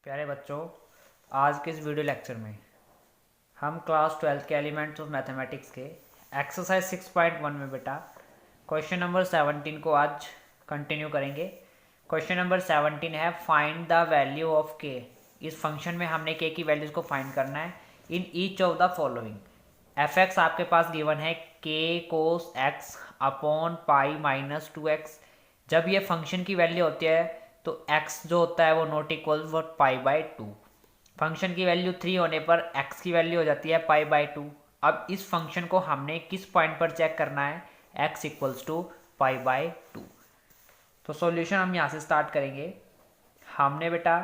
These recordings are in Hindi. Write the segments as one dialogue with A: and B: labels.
A: प्यारे बच्चों, आज के इस वीडियो लेक्चर में हम क्लास 12 के एलिमेंट्स ऑफ मैथमेटिक्स के एक्सरसाइज 6.1 में बेटा क्वेश्चन नंबर 17 को आज कंटिन्यू करेंगे। क्वेश्चन नंबर 17 है फाइंड द वैल्यू ऑफ के। इस फंक्शन में हमने के की वैल्यूज़ को फाइंड करना है in each of the following. F x आपके पास गिवन है के cos x upon pi minus 2x। जब ये फंक्शन की वैल्यू होती है तो x जो होता है वो नॉट इक्वल वो पाई बाई 2। फंक्शन की वैल्यू 3 होने पर x की वैल्यू हो जाती है पाई बाई 2। अब इस फंक्शन को हमने किस पॉइंट पर चेक करना है, x equals to pi by 2। तो सॉल्यूशन हम यहाँ से स्टार्ट करेंगे। हमने बेटा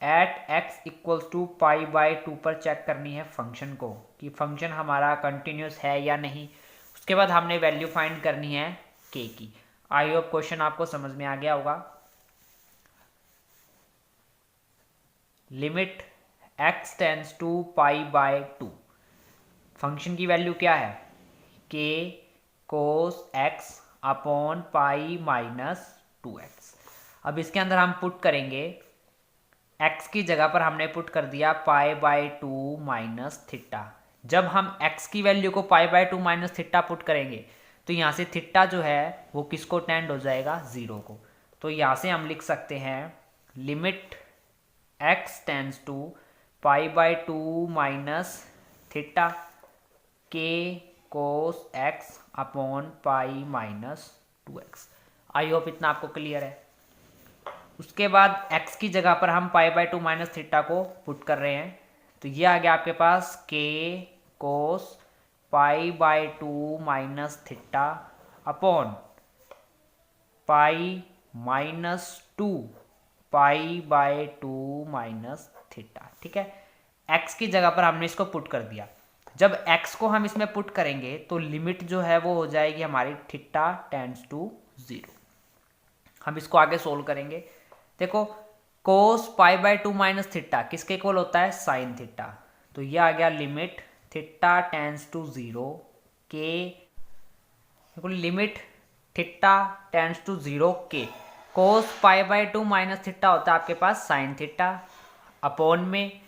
A: at x equals to pi by 2 पर चेक करनी है फंक्शन को कि फंक्शन हमारा कंटिन्यूस है या नहीं। उसके बाद हमने वैल्यू फाइंड करनी है k की। आई होप क्वेश्चन आपको समझ में आ गया होगा। Limit x tends to pi by 2। Function की वैल्यू क्या है, k cos x upon pi minus 2x। अब इसके अंदर हम पुट करेंगे x की जगह पर हमने पुट कर दिया पाई बाय 2 माइनस थीटा। जब हम x की वैल्यू को पाई बाय 2 माइनस थीटा पुट करेंगे तो यहाँ से थीटा जो है वो किसको टेंड हो जाएगा, 0 को। तो यहाँ से हम लिख सकते हैं limit x tends to pi by 2 minus theta k cos x upon pi minus 2x। I hope इतना आपको क्लियर है। उसके बाद x की जगह पर हम पाई बाई 2 माइनस थीटा को पुट कर रहे हैं तो ये आ गया आपके पास k cos pi by 2 minus theta upon pi minus 2 pi by 2 minus theta. ठीक है, x की जगह पर हमने इसको पुट कर दिया। जब x को हम इसमें पुट करेंगे तो लिमिट जो है वो हो जाएगी हमारी थीटा टेंड्स टू 0। हम इसको आगे सोल्व करेंगे। देखो कोस पाई बाय 2 माइनस थीटा किसके इक्वल होता है, साइन थीटा। तो ये आ गया लिमिट थीटा टेंड्स टू 0 के लिमिट थीटा टेंड्स टू 0 के कोस पाई बाई 2 माइनस थीटा होता है आपके पास साइन थीटा अपॉन में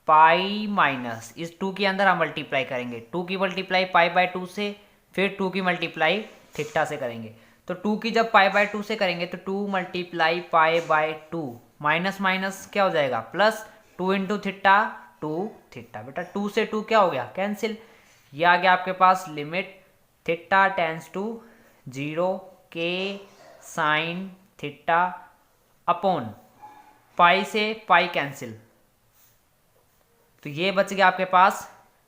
A: पाई माइनस इस 2 के अंदर हम मल्टीप्लाई करेंगे। 2 की मल्टीप्लाई पाई बाई 2 से, फिर 2 की मल्टीप्लाई थीटा से करेंगे। तो 2 की जब पाई बाई 2 से करेंगे तो 2 multiply pi by 2 minus minus क्या हो जाएगा प्लस 2 इंटू थीटा 2 थीटा। बेटा 2 से 2 क्या हो गया, कैंसिल। ये आ गया आपके पास लिमिट थीटा टेंस टू 0 के साइन थीटा अपॉन पाई से पाई कैंसिल। तो ये बच गया आपके पास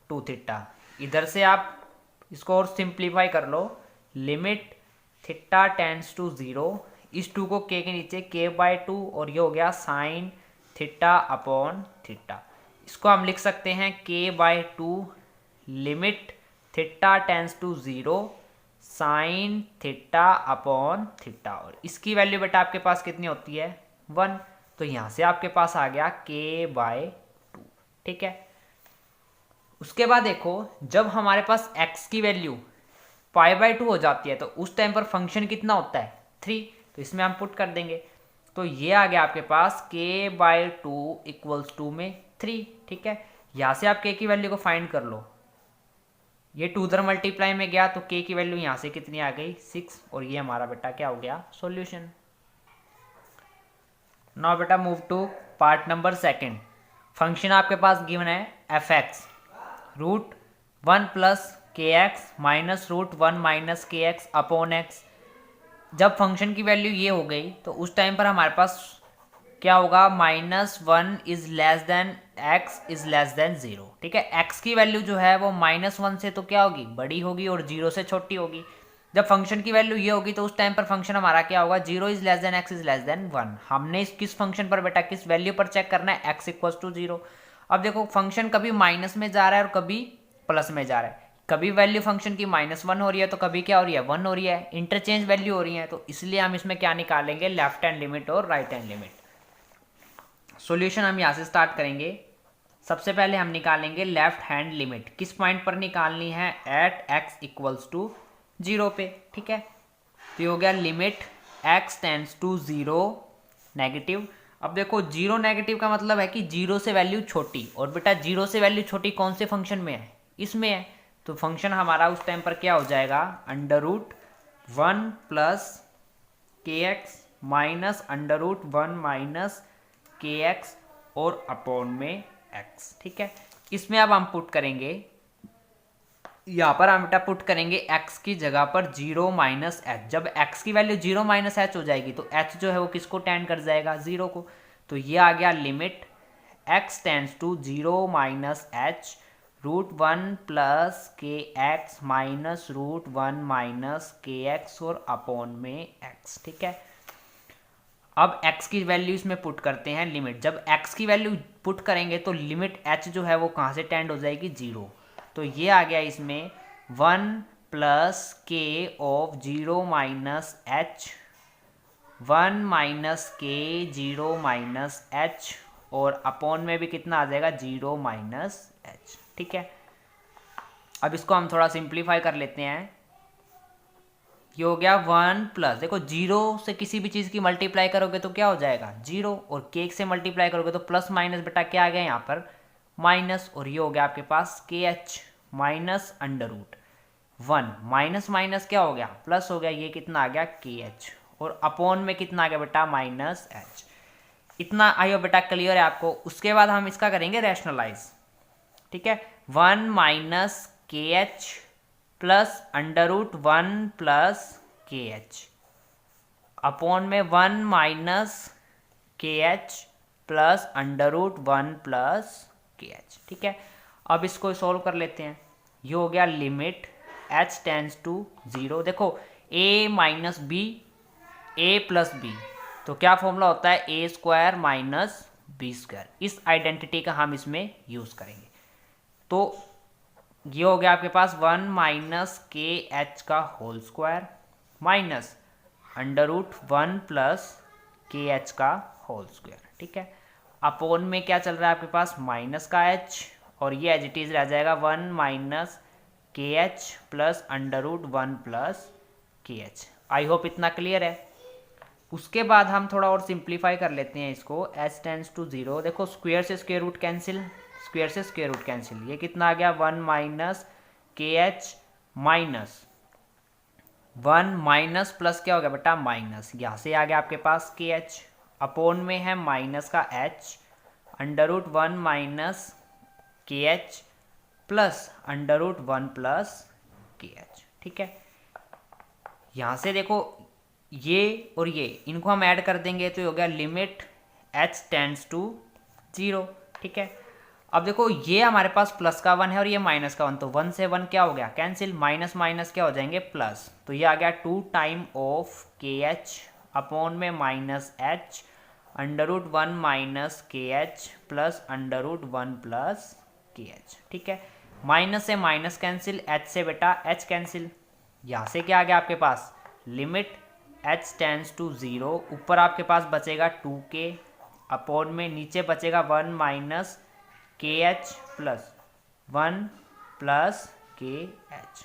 A: 2 थीटा। इधर से आप इसको और सिंप्लीफाई कर लो। लिमिट थीटा टेंस टू 0, इस 2 को k के नीचे k बाई 2 और ये हो गया साइन थीटा अपॉन थीटा। इसको हम लिख सकते हैं k by 2 limit theta tends to 0 sine theta upon theta. और इसकी वैल्यू बेटा आपके पास कितनी होती है, 1। तो यहाँ से आपके पास आ गया k बाई 2। ठीक है, उसके बाद देखो जब हमारे पास x की वैल्यू पाई बाई 2 हो जाती है तो उस टाइम पर फंक्शन कितना होता है, 3। तो इसमें हम पुट कर देंगे। तो ये आ गया आपके पास k बाई 2 इक्वल्स टू में 3। ठीक है, यहाँ से आप k की वैल्यू को फाइंड कर लो। ये 2 उधर मल्टीप्लाई में गया तो k की वैल्यू यहाँ से कितनी आ गई, 6। और ये हमारा बेटा क्या हो गया, सॉल्यूशन। नाउ बेटा move to part number 2। Function आपके पास गिवन है F X root 1 plus K X minus root 1 minus K X upon X. जब फंक्शन की वैल्यू ये हो गई तो उस टाइम पर हमारे पास क्या होगा, -1 is less than x is less than 0। ठीक है, एक्स की वैल्यू जो है वो -1 से तो क्या होगी, बड़ी होगी और 0 से छोटी होगी। जब फंक्शन की वैल्यू ये होगी तो उस टाइम पर फंक्शन हमारा क्या होगा, 0 is less than x is less than 1। हमने इस किस फंक्शन पर बेटा किस वैल्यू पर चेक करना है, एक्स इक्वल्स टू 0। अब देखो फंक्शन कभी माइनस में जा रहा है और कभी प्लस में जा रहा है। कभी वैल्यू फंक्शन की -1 हो रही है तो कभी क्या हो रही है, 1 हो रही है, इंटरचेंज वैल्यू हो रही है। तो इसलिए हम इसमें क्या निकालेंगे, लेफ्ट हैंड लिमिट और राइट हैंड लिमिट। सॉल्यूशन हम यहाँ से स्टार्ट करेंगे। सबसे पहले हम निकालेंगे लेफ्ट हैंड लिमिट। किस पॉइंट पर निकालनी है, एट x इक्वल्स टू 0 पे। ठीक है, तो ये हो गया limit x tends to 0 negative. अब देखो जीरो नेगेटिव का मतलब है कि जीरो से वैल्यू छोटी, और बेटा जीरो से वैल्यू छोटी कौन से फंक्शन में है, इसमें है। तो फंक्शन हमारा उस टाइम पर क्या हो जाएगा, under root 1 plus K X minus under root 1 minus K X और अपॉन में एक्स। ठीक है, इसमें अब हम पुट करेंगे, यहाँ पर हम बेटा पुट करेंगे x की जगह पर 0 माइनस एच। जब x की वैल्यू 0 माइनस एच हो जाएगी तो h जो है वो किसको टेंड कर जाएगा, 0 को। तो ये आ गया limit x tends to 0 minus H root 1 plus K X minus root 1 minus K X और अपॉन में x। ठीक है, अब x की वैल्यू इसमें पुट करते हैं लिमिट। जब x की वैल्यू पुट करेंगे तो लिमिट h जो है वो कहाँ से टेंड हो जाएगी, 0। तो ये आ गया इसमें 1 प्लस के ऑफ 0 माइनस एच 1 माइनस के 0 माइनस एच और अपॉन में भी कितना आ जाएगा, 0 माइनस एच। ठीक है, अब इसको हम थोड़ा सिंप्लीफाई कर लेते हैं। ये हो गया 1 प्लस, देखो 0 से किसी भी चीज़ की मल्टीप्लाई करोगे तो क्या हो जाएगा, 0, और के से मल्टीप्लाई करोगे तो प्लस माइनस बेटा क्या आ गया यहाँ पर, माइनस, और ये हो गया आपके पास K H minus under root 1 minus minus क्या हो गया, प्लस हो गया, ये कितना आ गया के एच, और अपॉन में कितना आ गया बेटा, माइनस एच। इतना आइयो बेटा क्लियर है आपको। उसके बाद हम इसका करेंगे रैशनलाइज। ठीक है, 1 minus K H plus under root 1 plus K H upon में 1 minus K H plus under root 1 plus K H. ठीक है, अब इसको सॉल्व कर लेते हैं। ये हो गया लिमिट h टेंड्स टू 0। देखो a minus B A plus B, तो क्या फॉर्मूला होता है, A square minus B square. इस आइडेंटिटी का हम इसमें यूज करेंगे। तो ये हो गया आपके पास 1 माइनस के एच का whole square minus under root 1 plus K H का होल स्क्वायर। ठीक है, अपॉन में क्या चल रहा है आपके पास, माइनस का h, और ये एज इट इज रह जाएगा 1 minus K H plus under root 1 plus K H. I hope इतना क्लियर है। उसके बाद हम थोड़ा और सिंप्लीफाई कर लेते हैं इसको। h टेंड्स टू 0, देखो स्क्वायर से स्क्वायर रूट कैंसिल, स्क्वायर से स्क्वायर रूट कैंसिल, ये कितना आ गया 1 minus K H minus 1 minus plus क्या हो गया बेटा, माइनस, यहाँ से आ गया आपके पास के एच, अपॉन में है माइनस का h under root 1 minus K H plus under root 1 plus K H. ठीक है, यहाँ से देखो ये और ये इनको हम ऐड कर देंगे तो ये हो गया लिमिट h टेंड्स टू 0। ठीक है, अब देखो ये हमारे पास प्लस का 1 है और ये माइनस का 1, तो 1 से 1 क्या हो गया, कैंसिल, माइनस माइनस क्या हो जाएंगे, प्लस। तो ये आ गया 2 time of K H upon में minus H under root 1 minus K H plus under root 1 plus K H. ठीक है, माइनस से माइनस कैंसिल, एच से बेटा एच कैंसिल, यहाँ से क्या आ गया आपके पास, लिमिट h टेंड्स टू 0, ऊपर आपके पास बचेगा 2k अपॉन में नीचे बचेगा 1 minus K H plus 1 plus K H.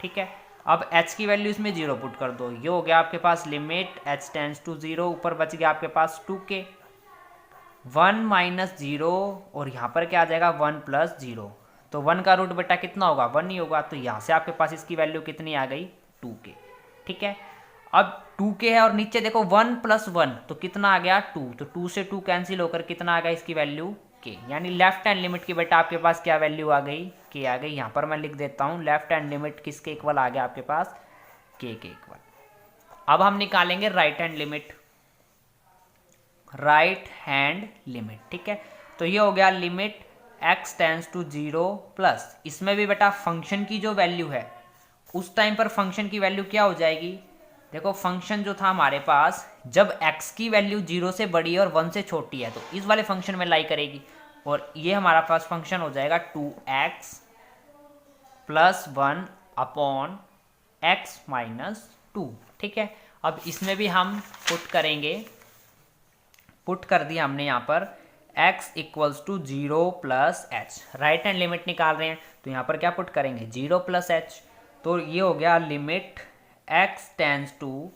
A: ठीक है, अब h की वैल्यू इसमें 0 पुट कर दो, ये हो गया आपके पास लिमिट h टेंड्स टू 0, ऊपर बच गया आपके पास 2k 1 माइनस 0, और यहाँ पर क्या आ जाएगा 1 प्लस 0, तो 1 का रूट बेटा कितना होगा, 1 ही होगा, तो यहाँ से आपके पास इसकी वैल्यू कितनी आ गई, 2k। ठीक है, अब 2k है और नीचे देखो 1 प्लस 1, तो कितना आ गया 2, तो 2 से 2 कैंसिल होकर कितना आ गया इसकी वैल्यू k, यानी लेफ्ट हैंड लिमिट की बेटा आपके पास क्या वैल्यू आ गई, k आ गई। यहाँ पर मैं लिख देता हूँ लेफ्ट हैंड लिमिट किसके इक्वल आ गया आपके पास, k के इक्वल। अब हम निकालेंगे right hand limit, right hand limit. ठीक है, तो ये हो गया limit x tends to 0 plus, इसमें भी बेटा फंक्शन की जो वैल्यू है उस टाइम पर फंक्शन की वैल्यू क्या हो जाएगी, देखो फंक्शन जो था हमारे पास, जब x की वैल्यू 0 से बड़ी है और 1 से छोटी है तो इस वाले फंक्शन में लाई करेगी, और ये हमारा पास फंक्शन हो जाएगा 2x plus 1 upon x minus 2। ठीक है, अब इसमें भी हम पुट करेंगे, पुट कर दिया हमने यहाँ पर x equals to 0 plus H, right hand limit निकाल रहे हैं तो यहाँ पर क्या पुट करेंगे 0 प्लस एच, तो ये हो गया लिमिट x टेंड्स टू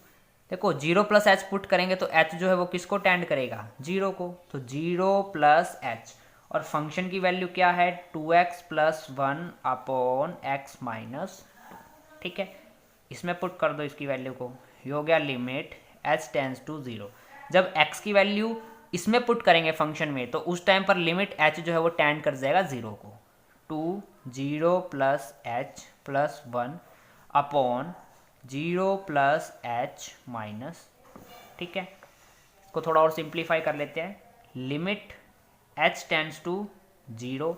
A: देखो 0 प्लस एच पुट करेंगे तो एच जो है वो किसको टेंड करेगा, 0 को, तो 0 प्लस एच, और फंक्शन की वैल्यू क्या है 2x plus 1 upon x minus 2, ठीक है। इसमें पुट कर दो इसकी वैल्यू को, ये हो गया लिमिट h टेंड्स टू 0। जब x की वैल्यू इसमें पुट करेंगे फंक्शन में तो उस टाइम पर लिमिट h जो है वो टेंड कर जाएगा 0 को, 0 plus h plus 1 upon 0 plus H minus, ठीक है। इसको थोड़ा और सिंप्लीफाई कर लेते हैं, लिमिट h टेंड्स टू 0,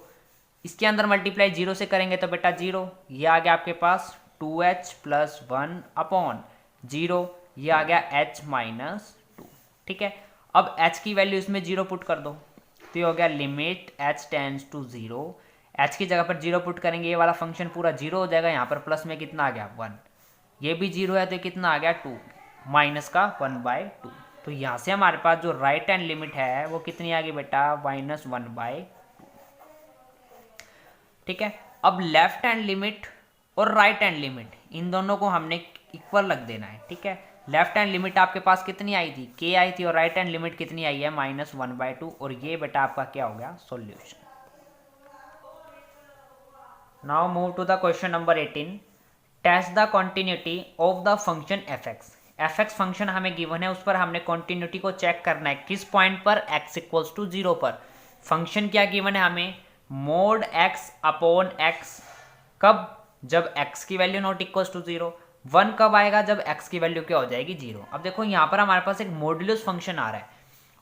A: इसके अंदर मल्टीप्लाई 0 से करेंगे तो बेटा 0, ये आ गया आपके पास 2h प्लस 1 अपॉन 0, ये आ गया h माइनस 2, ठीक है। अब h की वैल्यू इसमें 0 पुट कर दो, तो ये हो गया limit h tends to 0, h की जगह पर 0 पुट करेंगे, ये वाला फंक्शन पूरा 0 हो जाएगा, यहाँ पर प्लस में कितना आ गया 1, ये भी 0 है तो कितना आ गया 2, माइनस का 1/2, तो यहाँ से हमारे पास जो राइट हैंड लिमिट है वो कितनी आ गई बेटा -1/2, ठीक है। अब लेफ्ट हैंड लिमिट और राइट हैंड लिमिट इन दोनों को हमने इक्वल रख देना है, ठीक है। लेफ्ट हैंड लिमिट आपके पास कितनी आई थी, k आई थी, और राइट हैंड लिमिट कितनी आई है -1/2, और ये बेटा आपका क्या हो गया solution. Now move to the question number 18, test the continuity of the function fx। fx function हमें गिवन है, उस पर हमने कॉन्टिन्यूटी को चेक करना है, किस पॉइंट पर x इक्वल्स टू 0 पर। फंक्शन क्या गिवन है हमें, मोड x अपॉन x, कब, जब x की वैल्यू नॉट इक्वल्स टू 0, 1 कब आएगा, जब x की वैल्यू क्या हो जाएगी 0। अब देखो यहाँ पर हमारे पास एक मॉड्यूलस फंक्शन आ रहा है,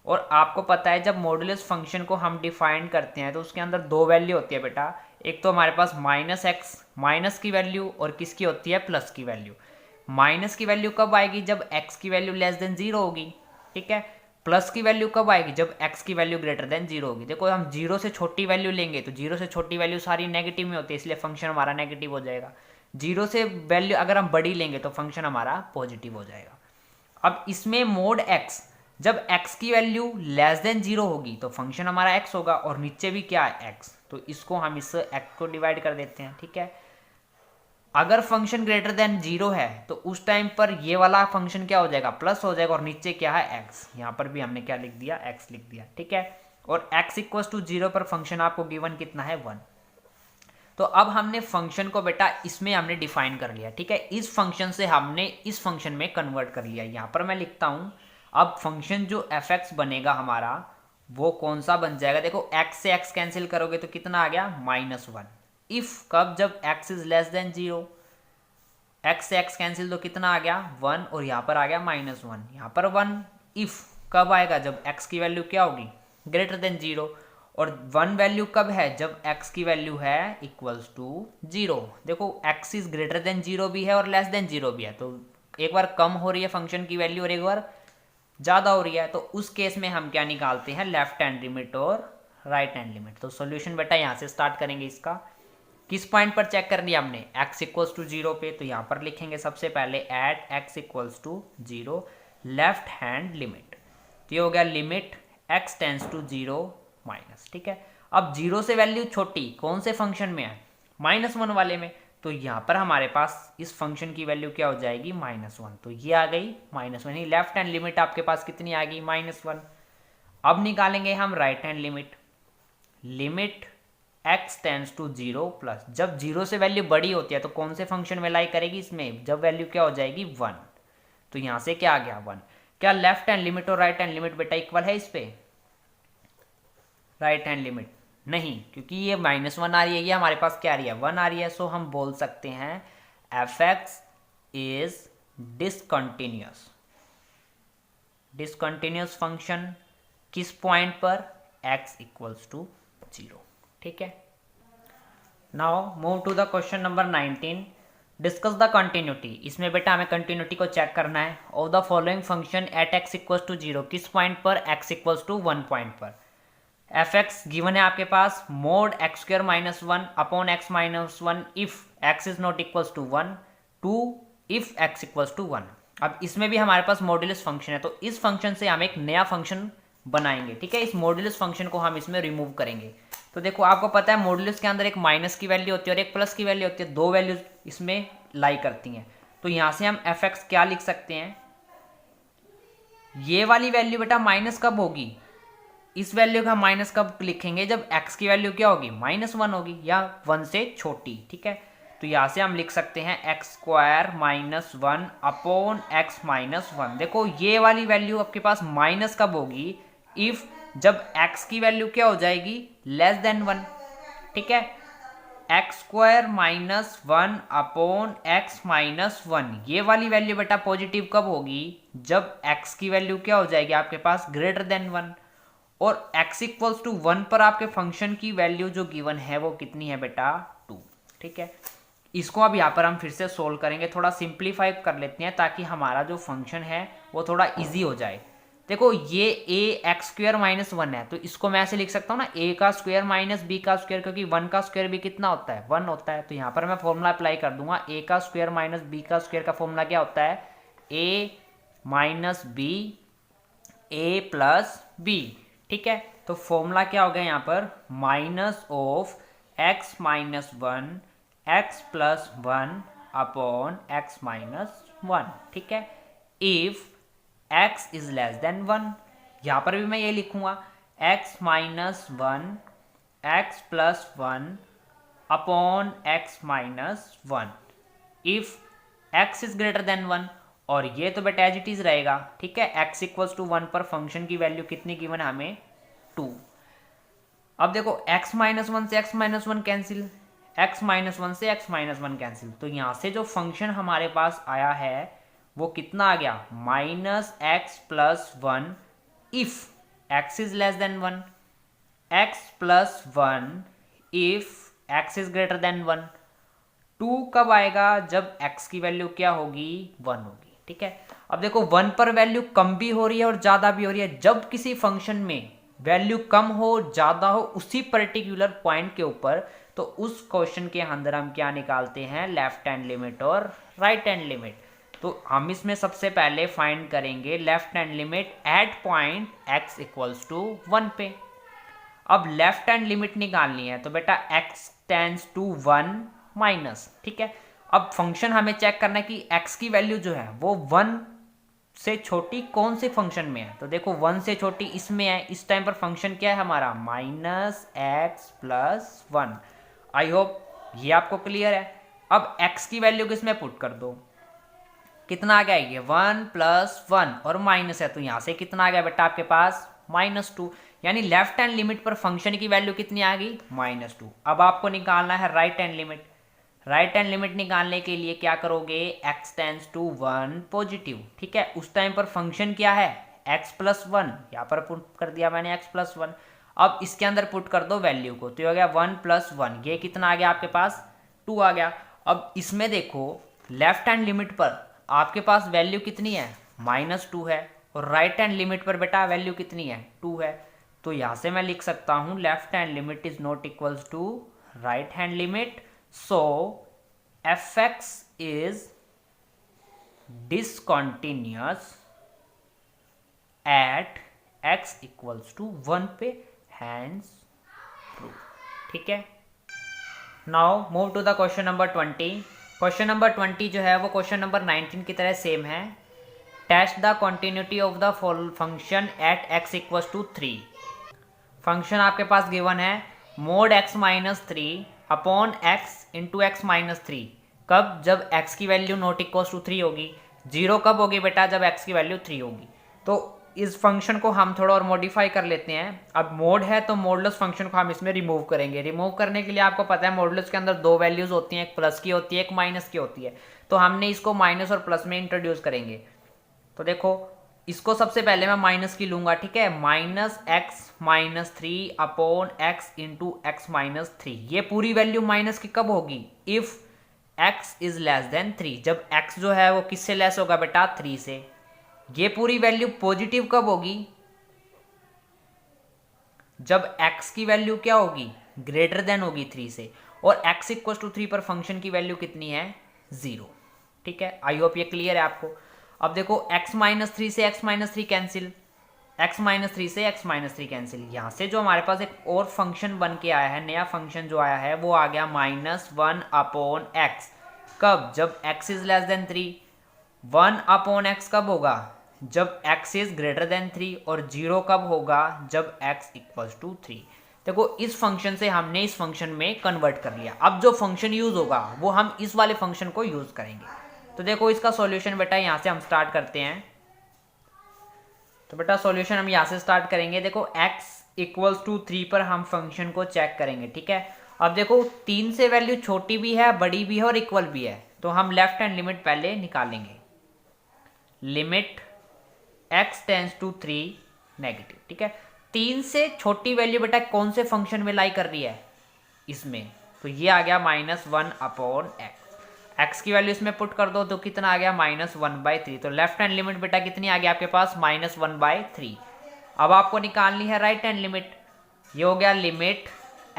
A: और आपको पता है जब मॉड्यूलस फंक्शन को हम डिफाइन करते हैं तो उसके अंदर दो वैल्यू होती है बेटा, एक तो हमारे पास -x माइनस की वैल्यू, और किसकी होती है प्लस की वैल्यू। माइनस की वैल्यू कब आएगी, जब x की वैल्यू लेस देन 0 होगी, ठीक है। प्लस की वैल्यू कब आएगी, जब x की वैल्यू ग्रेटर देन 0 होगी। देखो हम 0 से छोटी वैल्यू लेंगे तो 0 से छोटी वैल्यू सारी नेगेटिव में होती है, इसलिए फंक्शन हमारा नेगेटिव हो जाएगा। 0 से वैल्यू अगर हम बड़ी लेंगे तो फंक्शन हमारा पॉजिटिव हो जाएगा। अब इसमें मोड x, जब x की वैल्यू लेस देन 0 होगी तो फंक्शन हमारा x होगा, और नीचे भी क्या है x, तो इसको हम इस x को डिवाइड कर देते हैं, ठीक है। अगर फंक्शन ग्रेटर देन 0 है तो उस टाइम पर ये वाला फंक्शन क्या हो जाएगा, प्लस हो जाएगा, और नीचे क्या है x, यहाँ पर भी हमने क्या लिख दिया x लिख दिया, ठीक है। और x इक्वल्स टू 0 पर फंक्शन आपको गिवन कितना है 1। तो अब हमने फंक्शन को बेटा इसमें हमने डिफाइन कर लिया, ठीक है। इस फंक्शन से हमने इस फंक्शन में कन्वर्ट कर लिया, यहाँ पर मैं लिखता हूँ। अब फंक्शन जो fx बनेगा हमारा वो कौन सा बन जाएगा, देखो x से x कैंसिल करोगे तो कितना आ गया -1। इफ कब, जब x is less than 0, x से x कैंसिल तो कितना आ गया 1, और यहाँ पर आ गया -1, यहाँ पर 1। इफ कब आएगा, जब x की वैल्यू क्या होगी ग्रेटर देन 0, और 1 वैल्यू कब है, जब x की वैल्यू है इक्वल्स टू 0। देखो x इज ग्रेटर देन 0 भी है और लेस देन 0 भी है, तो एक बार कम हो रही है फंक्शन की वैल्यू और एक बार ज़्यादा हो रही है, तो उस केस में हम क्या निकालते हैं, लेफ्ट हैंड लिमिट और राइट हैंड लिमिट। तो सॉल्यूशन बेटा यहाँ से स्टार्ट करेंगे, इसका किस पॉइंट पर चेक कर लिया हमने, x इक्वल्स टू 0 पे, तो यहाँ पर लिखेंगे सबसे पहले at x equals to 0 left hand limit, तो ये हो गया limit x tends to 0 minus, ठीक है। अब 0 से वैल्यू छोटी कौन से फंक्शन में है, -1 वाले में, तो यहाँ पर हमारे पास इस फंक्शन की वैल्यू क्या हो जाएगी -1, तो ये आ गई -1, लेफ्ट हैंड लिमिट आपके पास कितनी आ गई -1। अब निकालेंगे हम right hand limit, limit x tends to 0 plus, जब 0 से वैल्यू बड़ी होती है तो कौन से फंक्शन में लाई करेगी, इसमें, जब वैल्यू क्या हो जाएगी 1, तो यहाँ से क्या आ गया 1। क्या लेफ्ट हैंड लिमिट और राइट हैंड लिमिट बेटा इक्वल है इस पे, राइट हैंड लिमिट नहीं, क्योंकि ये -1 आ रही है, ये हमारे पास क्या आ रही है 1 आ रही है, सो हम बोल सकते हैं fx is discontinuous. Discontinuous function किस पॉइंट पर, x इक्वल्स टू 0, ठीक है। Now move to the question number 19, discuss the continuity. इसमें बेटा हमें कंटिन्यूटी को चेक करना है of the following function at x equals to 0, किस पॉइंट पर, x इक्वल्स टू 1 पॉइंट पर। fx गिवन है आपके पास mod x² -1 upon x -1 if x is not equals to 1, 2 if x equals to 1। अब इसमें भी हमारे पास मॉड्यूलस फंक्शन है, तो इस फंक्शन से हम एक नया फंक्शन बनाएंगे, ठीक है। इस मॉड्यूलस फंक्शन को हम इसमें रिमूव करेंगे। तो देखो आपको पता है मॉड्यूलस के अंदर एक माइनस की वैल्यू होती है और एक प्लस की वैल्यू होती है, दो वैल्यूज इसमें लाई करती हैं। तो यहाँ से हम fx क्या लिख सकते हैं, ये वाली वैल्यू बेटा माइनस कब होगी, इस वैल्यू का माइनस कब लिखेंगे, जब x की वैल्यू क्या होगी, -1 होगी या 1 से छोटी। ठीक है, तो यहाँ से हम लिख सकते हैं x² -1 अपॉन x -1। देखो ये वाली वैल्यू आपके पास माइनस कब होगी, इफ जब x की वैल्यू क्या हो जाएगी, <<1। ठीक है, x² -1 अपॉन x -1, ये वाली वैल्यू बेटा पॉजिटिव कब होगी, जब x की वैल्यू क्या हो जाएगी आपके पास <<1। और x इक्वल्स टू 1 पर आपके फंक्शन की वैल्यू जो गिवन है वो कितनी है बेटा, 2। ठीक है, इसको अब यहाँ पर हम फिर से सोल्व करेंगे, थोड़ा सिंप्लीफाई कर लेते हैं ताकि हमारा जो फंक्शन है वो थोड़ा इजी हो जाए। देखो ये ax² -1 है, तो इसको मैं ऐसे लिख सकता हूँ ना, a² माइनस b², क्योंकि 1 का स्क्वायर भी कितना होता है, 1 होता है। तो यहाँ पर मैं फॉर्मूला अप्लाई कर दूंगा, a² माइनस b² का फॉर्मूला क्या होता है, a minus b a plus b। ठीक है, तो फॉर्मूला क्या हो गया यहाँ पर, -(x-1) x + 1 अपॉन x - 1। ठीक है, इफ x इज <<1। यहाँ पर भी मैं ये लिखूंगा x - 1 x + 1 upon x - 1 if x is >1। और ये तो बेटा एज इट इज रहेगा। ठीक है, x = 1 पर फंक्शन की वैल्यू कितनी गिवन है हमें, 2। अब देखो x - 1 से x - 1 कैंसिल, x - 1 से x - 1 कैंसिल, तो यहां से जो फंक्शन हमारे पास आया है वो कितना आ गया, -x + 1 if x is <1, x + 1 if x is >1। 2 कब आएगा, जब x की वैल्यू क्या होगी, 1 होगी। ठीक है, अब देखो 1 पर वैल्यू कम भी हो रही है और ज्यादा भी हो रही है। जब किसी फंक्शन में वैल्यू कम हो ज्यादा हो उसी पर्टिकुलर पॉइंट के ऊपर, तो उस क्वेश्चन के अंदर हम क्या निकालते हैं, लेफ्ट हैंड लिमिट और राइट हैंड लिमिट। तो हम इसमें सबसे पहले फाइंड करेंगे left hand limit at point x = 1 पे। अब लेफ्ट हैंड लिमिट निकालनी है, तो बेटा x टेंड्स टू 1 माइनस। ठीक है, अब फंक्शन हमें चेक करना है कि x की वैल्यू जो है वो 1 से छोटी कौन से फंक्शन में है, तो देखो 1 से छोटी इसमें है। इस टाइम पर फंक्शन क्या है हमारा, -x + 1। आई होप ये आपको क्लियर है। अब x की वैल्यू किसमें पुट कर दो, कितना आ गया, ये 1 + 1 और माइनस है, तो यहां से कितना आ गया बेटा आपके पास, -2। यानी लेफ्ट हैंड लिमिट पर फंक्शन की वैल्यू कितनी आ गई, -2। अब आपको निकालना है right hand limit. Right hand limit निकालने के लिए क्या करोगे, x टेंड्स टू 1 पॉजिटिव। ठीक है, उस टाइम पर फंक्शन क्या है, x + 1, यहाँ पर पुट कर दिया मैंने x + 1। अब इसके अंदर पुट कर दो वैल्यू को, तो ये हो गया 1 + 1, ये कितना आ गया आपके पास, 2 आ गया। अब इसमें देखो लेफ्ट हैंड लिमिट पर आपके पास वैल्यू कितनी है, -2 है, और राइट हैंड लिमिट पर बेटा वैल्यू कितनी है, 2 है। तो यहाँ से मैं लिख सकता हूँ left hand limit is not equals to right hand limit, so fx is discontinuous at x = 1 पे, हैंड्स प्रूव। ठीक है, now move to the question number 20। Question number 20 जो है वो क्वेश्चन नंबर 19 की तरह सेम है। Test the continuity of the function at x = 3। Function आपके पास गिवन है (x - 3 upon x into x - 3। कब, जब x की वैल्यू नॉट इक्वल्स टू 3 होगी। 0 कब होगी बेटा, जब x की वैल्यू 3 होगी। तो इस फंक्शन को हम थोड़ा और मॉडिफाई कर लेते हैं। अब मोड है तो मॉडुलस फंक्शन को हम इसमें रिमूव करेंगे। रिमूव करने के लिए आपको पता है मॉडुलस के अंदर 2 वैल्यूज होती हैं, एक प्लस की होती है, एक माइनस की होती है। तो हमने इसको माइनस और प्लस में इंट्रोड्यूस करेंगे। तो देखो इसको सबसे पहले मैं माइनस की लूंगा। ठीक है, (x - 3 upon x into x - 3), ये पूरी वैल्यू माइनस की कब होगी, इफ x इज <3। जब x जो है वो किससे लेस होगा बेटा, 3 से। ये पूरी वैल्यू पॉजिटिव कब होगी, जब x की वैल्यू क्या होगी, ग्रेटर होगी 3 से। और x = 3 पर फंक्शन की वैल्यू कितनी है, 0। ठीक है, आई होप ये क्लियर है आपको। अब देखो x - 3 से x - 3 कैंसिल, x - 3 से x - 3 कैंसिल। यहाँ से जो हमारे पास एक और फंक्शन बन के आया है, नया फंक्शन जो आया है वो आ गया -1 अपॉन x। कब, जब x इज <3। 1 अपॉन x कब होगा, जब x इज ग्रेटर देन 3 और 0 कब होगा जब x इक्वल्स टू 3। देखो इस फंक्शन से हमने इस फंक्शन में कन्वर्ट कर लिया। अब जो फंक्शन यूज होगा वो हम इस वाले फंक्शन को यूज करेंगे। तो देखो इसका सॉल्यूशन बेटा यहाँ से हम स्टार्ट करते हैं। तो बेटा सॉल्यूशन हम यहाँ से स्टार्ट करेंगे। देखो x इक्वल्स टू 3 पर हम फंक्शन को चेक करेंगे, ठीक है। अब देखो 3 से वैल्यू छोटी भी है, बड़ी भी है और इक्वल भी है, तो हम लेफ्ट हैंड लिमिट पहले निकालेंगे। Limit x tends to 3 negative, ठीक है। 3 से छोटी वैल्यू बेटा कौन से फंक्शन में लाई कर रही है, इसमें, तो ये आ गया -1 अपॉन x की वैल्यू इसमें पुट कर दो तो कितना आ गया -1/3। तो लेफ्ट हैंड लिमिट बेटा कितनी आ गया आपके पास -1/3। अब आपको निकालनी है राइट हैंड लिमिट। ये हो गया limit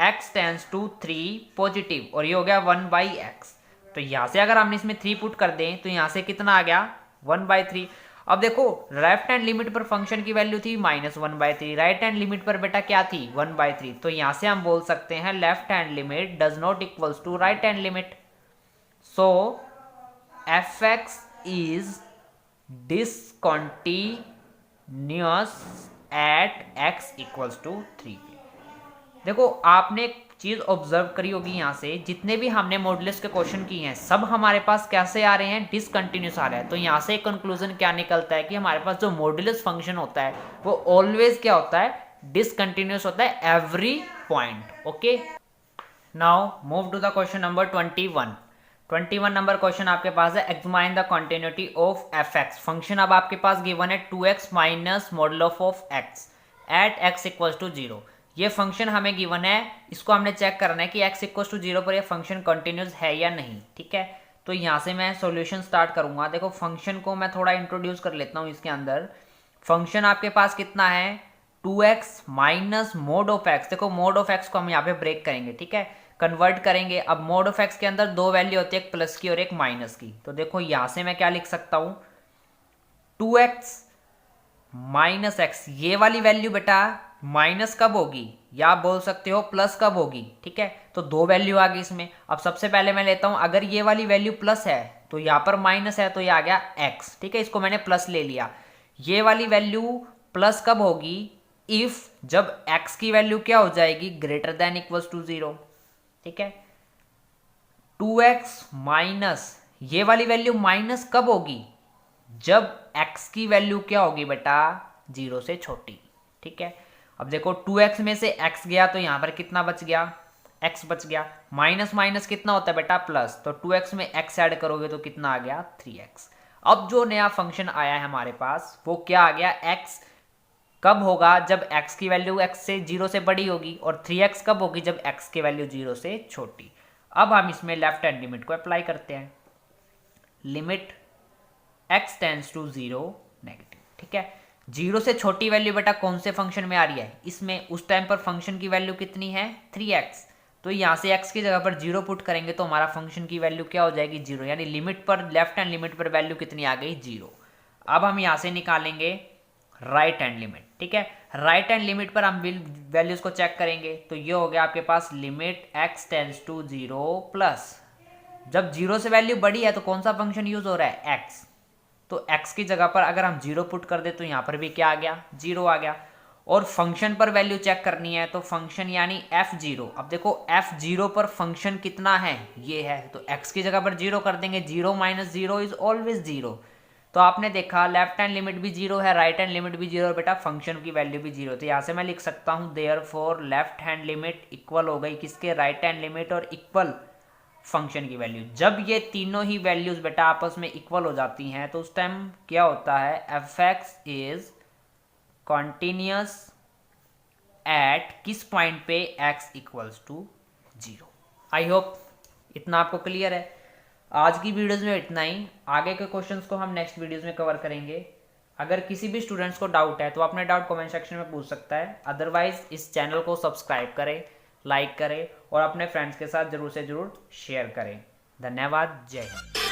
A: x tends to 3 positive और ये हो गया 1/x। तो यहाँ से अगर हमने इसमें 3 पुट कर दें तो यहाँ से कितना आ गया 1/3। अब देखो लेफ्ट हैंड लिमिट पर फंक्शन की वैल्यू थी -1/3, राइट हैंड लिमिट पर बेटा क्या थी 1/3। तो यहाँ से हम बोल सकते हैं left hand limit does not equals to right hand limit. So fx is discontinuous at x equals to 3। देखो आपने एक चीज ऑब्जर्व करी होगी, यहाँ से जितने भी हमने मॉडुलस के क्वेश्चन किए हैं सब हमारे पास कैसे आ रहे हैं, डिसकंटिन्यूअस आ रहा है। तो यहाँ से एक कंक्लूजन क्या निकलता है कि हमारे पास जो मॉडुलस फंक्शन होता है वो ऑलवेज क्या होता है, डिसकंटिन्यूअस होता है every point. Okay, now move to the question number 21 number question आपके पास है examine the continuity of fx। Function अब आपके पास गिवन है 2x minus modulus of x at x equals to 0। ये फंक्शन हमें गिवन है, इसको हमने चेक करना है कि x इक्वल्स टू 0 पर ये फंक्शन कंटिन्यूस है या नहीं, ठीक है। तो यहाँ से मैं सॉल्यूशन स्टार्ट करूंगा। देखो फंक्शन को मैं थोड़ा इंट्रोड्यूस कर लेता हूँ। इसके अंदर फंक्शन आपके पास कितना है 2x minus mode of x। देखो मोड ऑफ x को हम यहाँ पे ब्रेक करेंगे, ठीक है, कन्वर्ट करेंगे। अब मोड ऑफ x के अंदर दो वैल्यू होती है, एक प्लस की और एक माइनस की। तो देखो यहाँ से मैं क्या लिख सकता हूँ 2x माइनस x। ये वाली वैल्यू बेटा माइनस कब होगी या आप बोल सकते हो प्लस कब होगी, ठीक है। तो दो वैल्यू आ गई इसमें। अब सबसे पहले मैं लेता हूं अगर ये वाली वैल्यू प्लस है तो यहाँ पर माइनस है, तो ये आ गया x, ठीक है, इसको मैंने प्लस ले लिया। ये वाली वैल्यू प्लस कब होगी, इफ जब x की वैल्यू क्या हो जाएगी ग्रेटर देन इक्वल्स टू 0, ठीक है। 2x माइनस ये वाली वैल्यू माइनस कब होगी, जब x की वैल्यू क्या होगी बेटा 0 से छोटी, ठीक है। अब देखो 2x में से x गया तो यहाँ पर कितना बच गया, x बच गया। माइनस माइनस कितना होता है बेटा प्लस, तो 2x में x ऐड करोगे तो कितना आ गया 3x। अब जो नया फंक्शन आया है हमारे पास वो क्या आ गया, x कब होगा जब x की वैल्यू x से 0 से बड़ी होगी, और 3x कब होगी जब x की वैल्यू 0 से छोटी। अब हम इसमें लेफ्ट हैंड लिमिट को अप्लाई करते हैं। Limit x tends to 0 negative, ठीक है। 0 से छोटी वैल्यू बेटा कौन से फंक्शन में आ रही है, इसमें। उस टाइम पर फंक्शन की वैल्यू कितनी है 3x। तो यहाँ से x की जगह पर 0 पुट करेंगे तो हमारा फंक्शन की वैल्यू क्या हो जाएगी 0, यानी लिमिट पर लेफ्ट हैंड लिमिट पर वैल्यू कितनी आ गई 0। अब हम यहाँ से निकालेंगे राइट हैंड लिमिट, ठीक है। राइट हैंड लिमिट पर हम वैल्यूज को चेक करेंगे तो ये हो गया आपके पास limit x tends to 0 plus, जब 0 से वैल्यू बड़ी है तो कौन सा फंक्शन यूज हो रहा है x। तो x की जगह पर अगर हम 0 पुट कर दे तो यहाँ पर भी क्या आ गया 0 आ गया। और फंक्शन पर वैल्यू चेक करनी है तो फंक्शन यानी f0। अब देखो f0 पर फंक्शन कितना है, ये है, तो x की जगह पर 0 कर देंगे। 0 माइनस 0 इज ऑलवेज 0। तो आपने देखा लेफ्ट हैंड लिमिट भी 0 है, राइट हैंड लिमिट भी 0 बेटा, फंक्शन की वैल्यू भी 0। तो यहाँ से मैं लिख सकता हूँ therefore left hand limit equal हो गई किसके, राइट हैंड लिमिट, और इक्वल फंक्शन की वैल्यू। जब ये तीनों ही वैल्यूज बेटा आपस में इक्वल हो जाती हैं तो उस टाइम क्या होता है, fx इज कॉन्टिन्यूअस एट किस पॉइंट पे, x equals to 0। I hope इतना आपको क्लियर है। आज की वीडियोस में इतना ही, आगे के क्वेश्चंस को हम नेक्स्ट वीडियोस में कवर करेंगे। अगर किसी भी स्टूडेंट्स को डाउट है तो अपने डाउट कमेंट सेक्शन में पूछ सकता है। अदरवाइज इस चैनल को सब्सक्राइब करें, लाइक करें और अपने फ्रेंड्स के साथ जरूर से जरूर शेयर करें। धन्यवाद, जय हिंद।